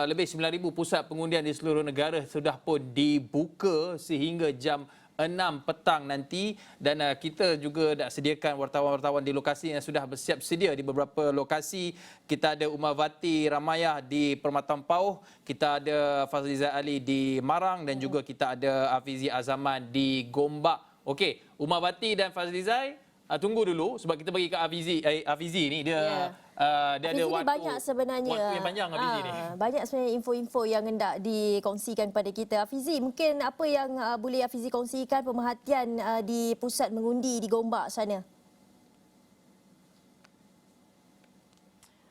lebih 9,000 pusat pengundian di seluruh negara sudah pun dibuka sehingga jam 6 petang nanti, dan kita juga dah sediakan wartawan-wartawan di lokasi yang sudah bersiap sedia di beberapa lokasi. Kita ada Umavati Ramayah di Permatang Pauh, kita ada Fazlizai Ali di Marang dan juga kita ada Afizi Azaman di Gombak. Okey, Umavati dan Fazlizai, tunggu dulu sebab kita bagi ke Afizi ni dia dia ada Hafizi banyak sebenarnya. Waktu yang panjang Hafizi ni. Banyak sebenarnya info-info yang hendak dikongsikan kepada kita. Hafizi, mungkin apa yang boleh Hafizi kongsikan pemerhatian di pusat mengundi di Gombak sana?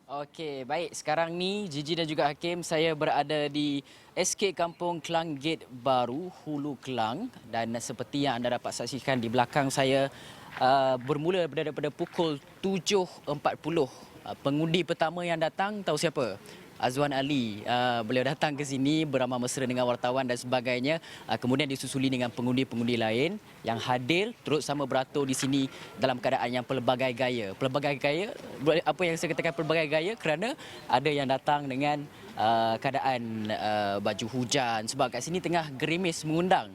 Okey, baik. Sekarang ni Gigi dan juga Hakim, saya berada di SK Kampung Klang Gate Baru, Hulu Klang, dan seperti yang anda dapat saksikan di belakang saya, bermula daripada pukul 7.40. Pengundi pertama yang datang tahu siapa? Azwan Ali. Beliau datang ke sini beramah mesra dengan wartawan dan sebagainya. Kemudian disusuli dengan pengundi-pengundi lain yang hadir turut sama beratur di sini dalam keadaan yang pelbagai gaya. Pelbagai gaya, apa yang saya katakan pelbagai gaya kerana ada yang datang dengan keadaan baju hujan sebab kat sini tengah gerimis mengundang.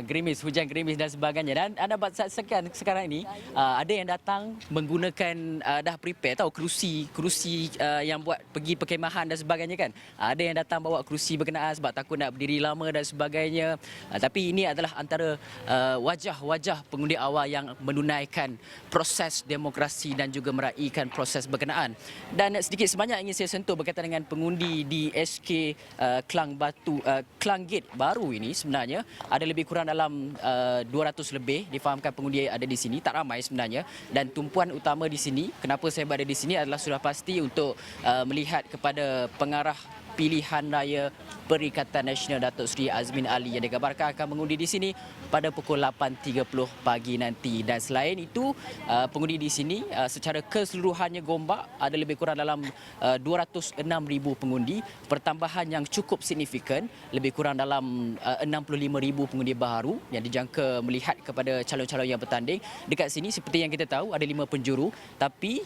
Gerimis, hujan gerimis dan sebagainya. Dan anda dapat saksikan sekarang ini ada yang datang menggunakan dah prepare tahu kerusi yang buat pergi perkemahan dan sebagainya kan. Ada yang datang bawa kerusi berkenaan sebab takut nak berdiri lama dan sebagainya. Tapi ini adalah antara wajah-wajah pengundi awal yang menunaikan proses demokrasi dan juga meraihkan proses berkenaan. Dan sedikit sebanyak ingin saya sentuh berkaitan dengan pengundi di SK Klang Gate baru ini. Sebenarnya ada lebih kurang dalam 200 lebih difahamkan pengundi ada di sini, tak ramai sebenarnya. Dan tumpuan utama di sini, kenapa saya berada di sini adalah sudah pasti untuk melihat kepada pengarah pilihan raya Perikatan Nasional Datuk Seri Azmin Ali yang dikabarkan akan mengundi di sini pada pukul 8.30 pagi nanti. Dan selain itu, pengundi di sini secara keseluruhannya Gombak ada lebih kurang dalam 206,000 pengundi, pertambahan yang cukup signifikan, lebih kurang dalam 65,000 pengundi baru yang dijangka melihat kepada calon-calon yang bertanding. Dekat sini seperti yang kita tahu ada 5 penjuru, tapi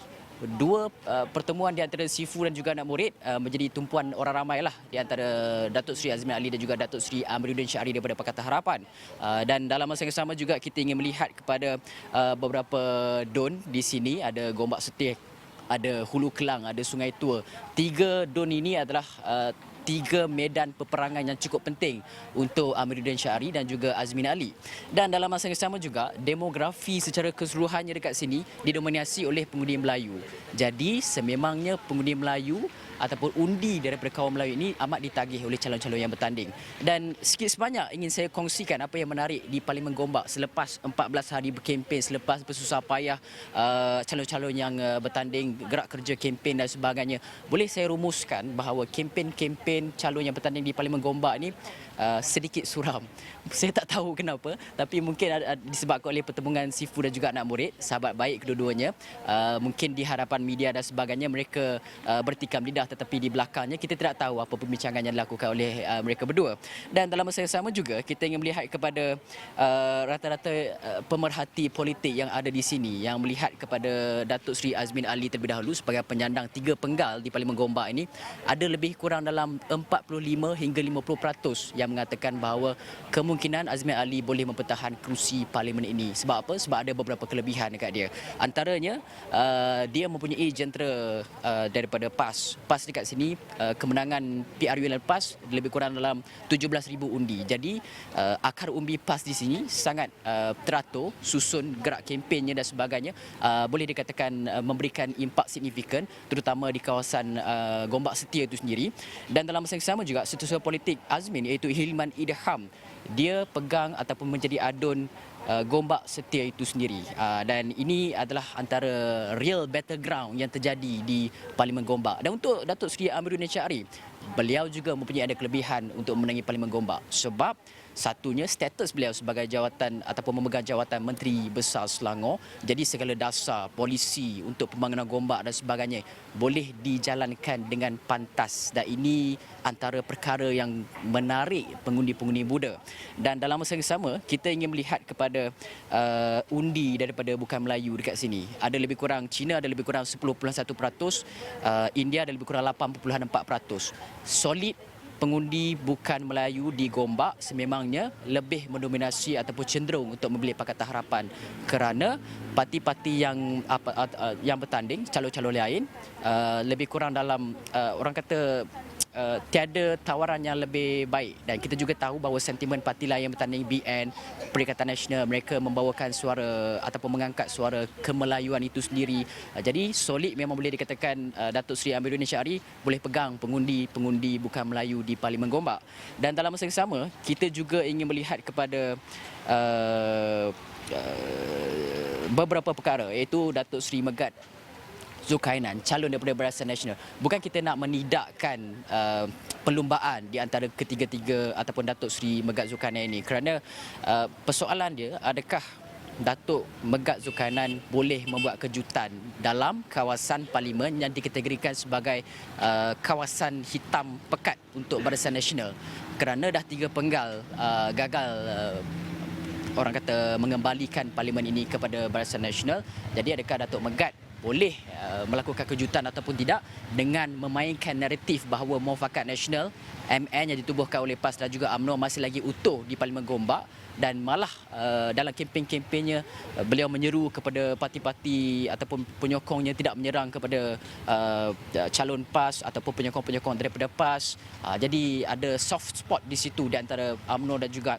dua pertemuan di antara Sifu dan juga anak murid menjadi tumpuan orang ramai lah di antara Datuk Seri Azmin Ali dan juga Datuk Seri Amiruddin Syari daripada Pakatan Harapan. Dan dalam masa yang sama juga kita ingin melihat kepada beberapa don di sini, ada Gombak Setir, ada Hulu Kelang, ada Sungai Tua. 3 don ini adalah 3 medan peperangan yang cukup penting untuk Amiruddin Syari dan juga Azmin Ali. Dan dalam masa yang sama juga, demografi secara keseluruhannya dekat sini didominasi oleh pengundi Melayu. Jadi sememangnya pengundi Melayu ataupun undi daripada kaum Melayu ini amat ditagih oleh calon-calon yang bertanding. Dan sikit sebanyak ingin saya kongsikan apa yang menarik di Parlimen Gombak selepas 14 hari berkempen, selepas bersusah payah calon-calon yang bertanding, gerak kerja kempen dan sebagainya. Boleh saya rumuskan bahawa kempen-kempen calon yang bertanding di Parlimen Gombak ni sedikit suram. Saya tak tahu kenapa, tapi mungkin disebabkan oleh pertemuan Sifu dan juga anak murid, sahabat baik kedua-duanya. Mungkin di hadapan media dan sebagainya mereka bertikam lidah, tetapi di belakangnya kita tidak tahu apa pembincangan yang dilakukan oleh mereka berdua. Dan dalam masa yang sama juga kita ingin melihat kepada rata-rata pemerhati politik yang ada di sini yang melihat kepada Datuk Seri Azmin Ali terlebih dahulu sebagai penyandang 3 penggal di Parlimen Gombak ini. Ada lebih kurang dalam 45 hingga 50% yang mengatakan bahawa kemungkinan Azmin Ali boleh mempertahan kerusi parlimen ini. Sebab apa? Sebab ada beberapa kelebihan dekat dia. Antaranya, dia mempunyai jentera daripada PAS. PAS dekat sini, kemenangan PRU lepas lebih kurang dalam 17,000 undi. Jadi, akar umbi PAS di sini sangat teratur, susun gerak kempennya dan sebagainya. Boleh dikatakan memberikan impak signifikan, terutama di kawasan Gombak Setia itu sendiri. Dan dalam masa yang sama juga, setiausaha politik Azmin iaitu Hilman Idham, dia pegang ataupun menjadi adun Gombak Setia itu sendiri. Dan ini adalah antara real battleground yang terjadi di Parlimen Gombak. Dan untuk Datuk Seri Amiruddin Syari, beliau juga mempunyai ada kelebihan untuk menangi Parlimen Gombak sebab Satunya status beliau sebagai jawatan ataupun memegang jawatan Menteri Besar Selangor. Jadi segala dasar polisi untuk pembangunan Gombak dan sebagainya boleh dijalankan dengan pantas, dan ini antara perkara yang menarik pengundi-pengundi muda. Dan dalam masa yang sama kita ingin melihat kepada undi daripada bukan Melayu dekat sini. Ada lebih kurang Cina ada lebih kurang 10.1%, India ada lebih kurang 8.4%. Solid pengundi bukan Melayu di Gombak sememangnya lebih mendominasi ataupun cenderung untuk membeli Pakatan Harapan, kerana parti-parti yang bertanding, calon-calon lain lebih kurang dalam orang kata tiada tawaran yang lebih baik. Dan kita juga tahu bahawa sentimen parti lain yang bertanding, BN, Perikatan Nasional, mereka membawakan suara ataupun mengangkat suara kemelayuan itu sendiri. Jadi solid memang boleh dikatakan Datuk Seri Amiruddin Syari boleh pegang pengundi-pengundi bukan Melayu di Parlimen Gombak. Dan dalam masa yang sama kita juga ingin melihat kepada beberapa perkara, iaitu Datuk Seri Megat Zulkarnain, calon daripada Barisan Nasional. Bukan kita nak menidakkan perlumbaan di antara ketiga-tiga ataupun Datuk Seri Megat Zulkarnain ini, kerana persoalan dia, adakah Datuk Megat Zulkarnain boleh membuat kejutan dalam kawasan Parlimen yang dikategorikan sebagai kawasan hitam pekat untuk Barisan Nasional, kerana dah 3 penggal gagal orang kata mengembalikan Parlimen ini kepada Barisan Nasional. Jadi adakah Datuk Megat boleh melakukan kejutan ataupun tidak dengan memainkan naratif bahawa Muafakat Nasional MN yang ditubuhkan oleh PAS dan juga UMNO masih lagi utuh di Parlimen Gombak, dan malah dalam kempen-kempennya beliau menyeru kepada parti-parti ataupun penyokongnya tidak menyerang kepada calon PAS ataupun penyokong-penyokong daripada PAS. Jadi ada soft spot di situ di antara UMNO dan juga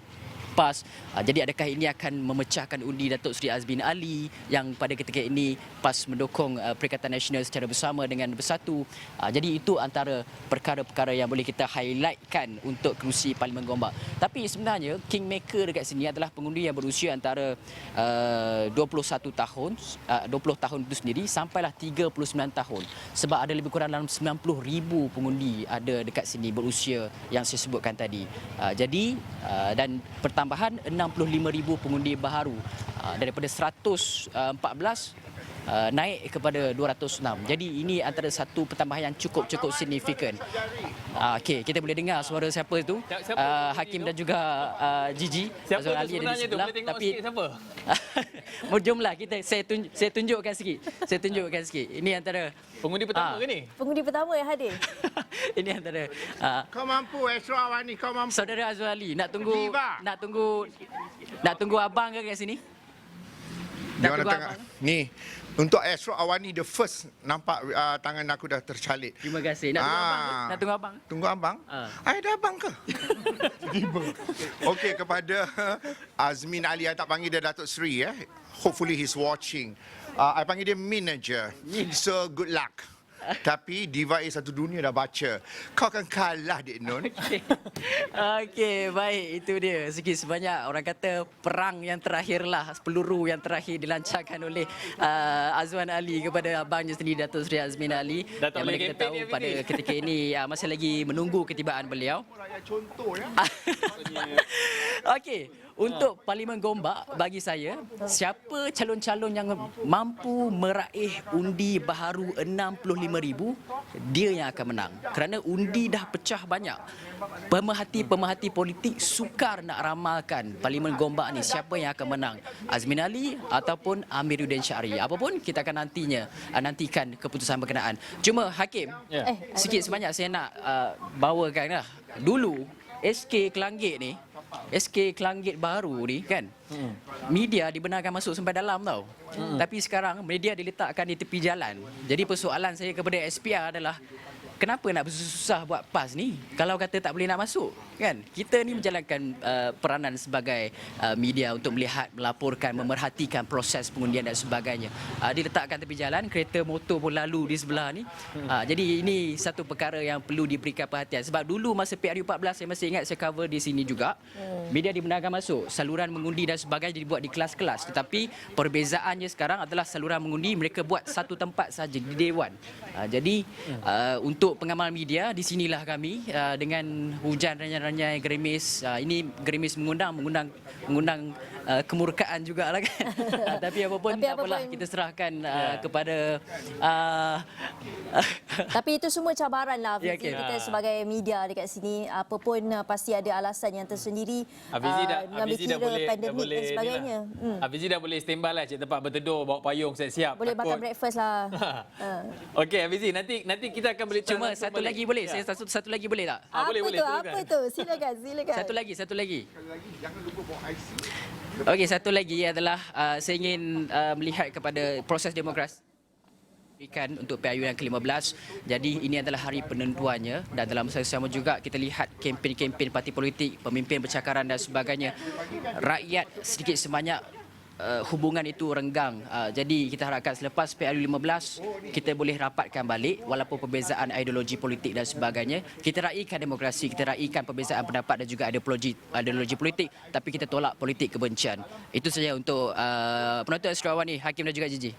PAS. Jadi adakah ini akan memecahkan undi Datuk Seri Azmin Ali yang pada ketika ini PAS mendukung Perikatan Nasional secara bersama dengan bersatu. Jadi itu antara perkara-perkara yang boleh kita highlightkan untuk kerusi Parlimen Gombak. Tapi sebenarnya kingmaker dekat sini adalah pengundi yang berusia antara 21 tahun, 20 tahun itu sendiri sampailah 39 tahun. Sebab ada lebih kurang dalam 90,000 pengundi ada dekat sini berusia yang saya sebutkan tadi. Jadi dan tambahan 65,000 pengundi baharu daripada 114 naik kepada 206. Jadi ini antara satu pertambahan yang cukup signifikan. Okey, kita boleh dengar suara siapa itu? Hakim dan juga Gigi. Siapa Ali ada di sebenarnya tu? sebelah. Boleh tengok Tapi sikit siapa? jomlah saya tunjukkan sikit. Ini antara Pengundi pertama ke ni? Pengundi pertama yang hadir. ini antara Kau mampu Esra Awani, kau mampu. saudara Azwar Ali. Nak tunggu abang ke kat sini? Dia orang tengah. Ni, untuk Esra Awani the first nampak tangan aku dah tercalit. Terima kasih. Nak tunggu abang ke? Nak tunggu abang? Tunggu abang? Ada abang ke? Okey, kepada Azmin Ali, I tak panggil dia Datuk Seri. Hopefully he's watching. I panggil dia Min aja. So good luck. Tapi Diva A satu dunia dah baca. Kau akan kalah, Dek Nun. Okey, baik. Itu dia. Sikit sebanyak orang kata perang yang terakhir lah. Peluru yang terakhir dilancarkan oleh Azwan Ali kepada abangnya sendiri, Datuk Seri Azmin Ali. Dah tak yang mana boleh kita kempen tahu ni, pada Fizi. ketika ini masih lagi menunggu ketibaan beliau. Contoh ya. Okey, untuk Parlimen Gombak, bagi saya, siapa calon-calon yang mampu meraih undi baharu 65,000, dia yang akan menang. Kerana undi dah pecah banyak. Pemerhati-pemerhati politik sukar nak ramalkan Parlimen Gombak ni siapa yang akan menang, Azmin Ali ataupun Amiruddin Syari. Apapun kita akan nantikan keputusan berkenaan. Cuma Hakim, sikit sebanyak saya nak bawakan lah. Dulu SK Kelanggit ni, SK Kelanggit baru ni kan, media dibenarkan masuk sampai dalam tau. Tapi sekarang media diletakkan di tepi jalan. Jadi persoalan saya kepada SPR adalah, kenapa nak bersusah buat PAS ni kalau kata tak boleh nak masuk kan? Kita ni menjalankan peranan sebagai media untuk melihat, melaporkan, memerhatikan proses pengundian dan sebagainya. Diletakkan tepi jalan, kereta motor pun lalu di sebelah ni. Jadi ini satu perkara yang perlu diberikan perhatian. Sebab dulu masa PRU14 saya masih ingat saya cover di sini juga. Media dibenarkan masuk, saluran mengundi dan sebagainya dibuat di kelas-kelas. Tetapi perbezaannya sekarang adalah saluran mengundi mereka buat satu tempat saja di Dewan. Jadi untuk untuk pengamal media, di sinilah kami dengan hujan renyai-renyai gerimis. Ini gerimis mengundang kemurkaan jugalah kan. Tapi apa pun tak apalah, kita serahkan kepada Tapi itu semua cabaran lah Fizi. Ya, okey. Kita sebagai media dekat sini, apa pun pasti ada alasan yang tersendiri. Mengambil kira pandemik dan sebagainya. Hafizi dah boleh standby lah cik tempat berteduh, bawa payung siap-siap. Boleh makan breakfast lah. Okey Hafizi, nanti kita akan beri cuma satu lagi boleh. Saya satu lagi boleh tak? boleh, Apa tu? Silakan. Satu lagi. Jangan lupa bawa IC. Okey, satu lagi adalah saya ingin melihat kepada proses demokrasi untuk PRU yang ke-15. Jadi ini adalah hari penentuannya, dan dalam masa sama juga kita lihat kempen-kempen parti politik, pemimpin bercakaran dan sebagainya. Rakyat sedikit sebanyak hubungan itu renggang. Jadi kita harapkan selepas PRU 15 kita boleh rapatkan balik walaupun perbezaan ideologi politik dan sebagainya. Kita raikan demokrasi, kita raikan perbezaan pendapat dan juga ideologi politik, tapi kita tolak politik kebencian. Itu saja untuk penonton Sarawak ni, Hakim dan juga Gigi.